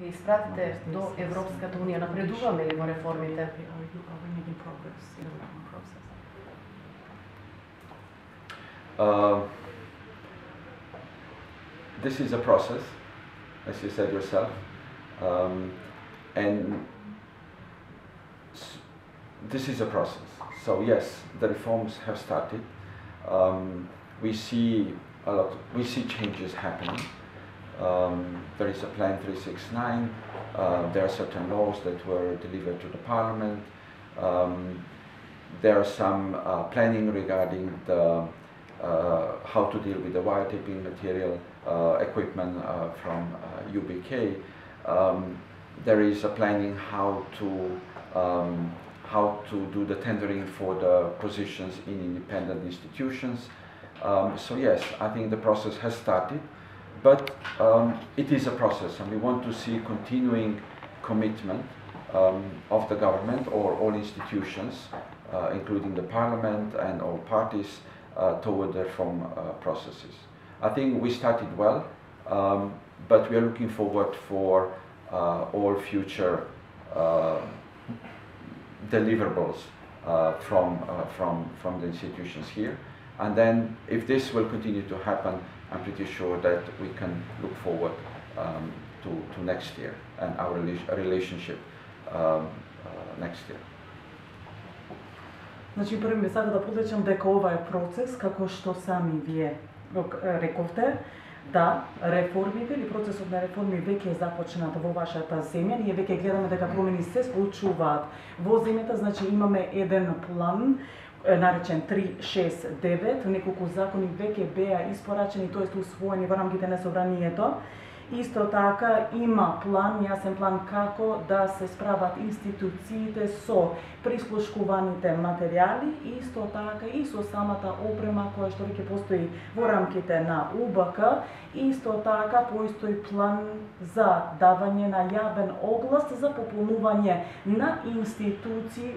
Изпратите до Европската унија, напредуваме ли во реформите? This is a process, as you said yourself, and this is a process. So yes, the reforms have started. We see changes happening. There is a Plan 369. There are certain laws that were delivered to the Parliament. There are some planning regarding the how to deal with the wiretapping material equipment from UBK. There is a planning how to do the tendering for the positions in independent institutions. So yes, I think the process has started, but it is a process, and we want to see continuing commitment of the government or all institutions, including the Parliament and all parties, toward the reform processes. I think we started well, but we are looking forward for all future deliverables from the institutions here. And then if this will continue to happen, I'm pretty sure that we can look forward to next year and our relationship next year. Значи, први ми сакам да подлечам дека ова е процес, како што сами вие рековте, да реформите или процесот на реформи веќе е започнат во вашата земја. Ние веќе гледаме дека промени се случуваат во земјата, значи имаме еден план наречен 369, неколку закони веќе беа испорачени, тоест усвоени во рамките на собранието. Исто така има план, јасен план како да се справат институциите со прислушкуваните материјали, исто така и со самата опрема која што веќе постои во рамките на УБК, исто така постои план за давање на јавен оглас за пополнување на институции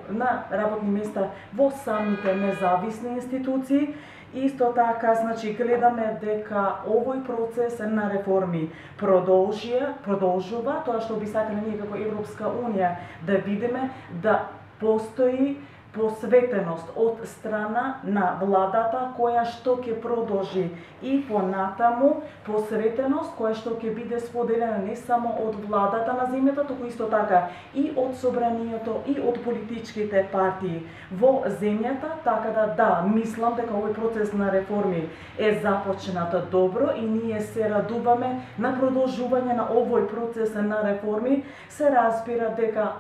на работни места во самите независни институции. Исто така, значи, гледаме дека овој процес на реформи продолжува, тоа што би сакале ние како Европска унија да видиме, да постои посветеност од страна на владата која што ќе продолжи и понатаму посветеност која што ќе биде споделена не само од владата на земјата, туку исто така и од собранието и од политичките партии во земјата, така да мислам дека овој процес на реформи е започнат добро и ние се радуваме на продолжување на овој процес на реформи. Се разбира дека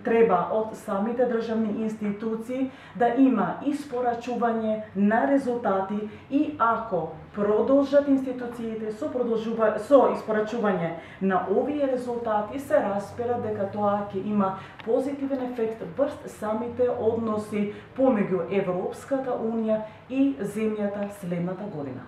треба од самите државни институции да има испорачување на резултати и ако продолжат институциите со испорачување на овие резултати, се разбира дека тоа ќе има позитивен ефект врз самите односи помеѓу Европската унија и земјата следната година.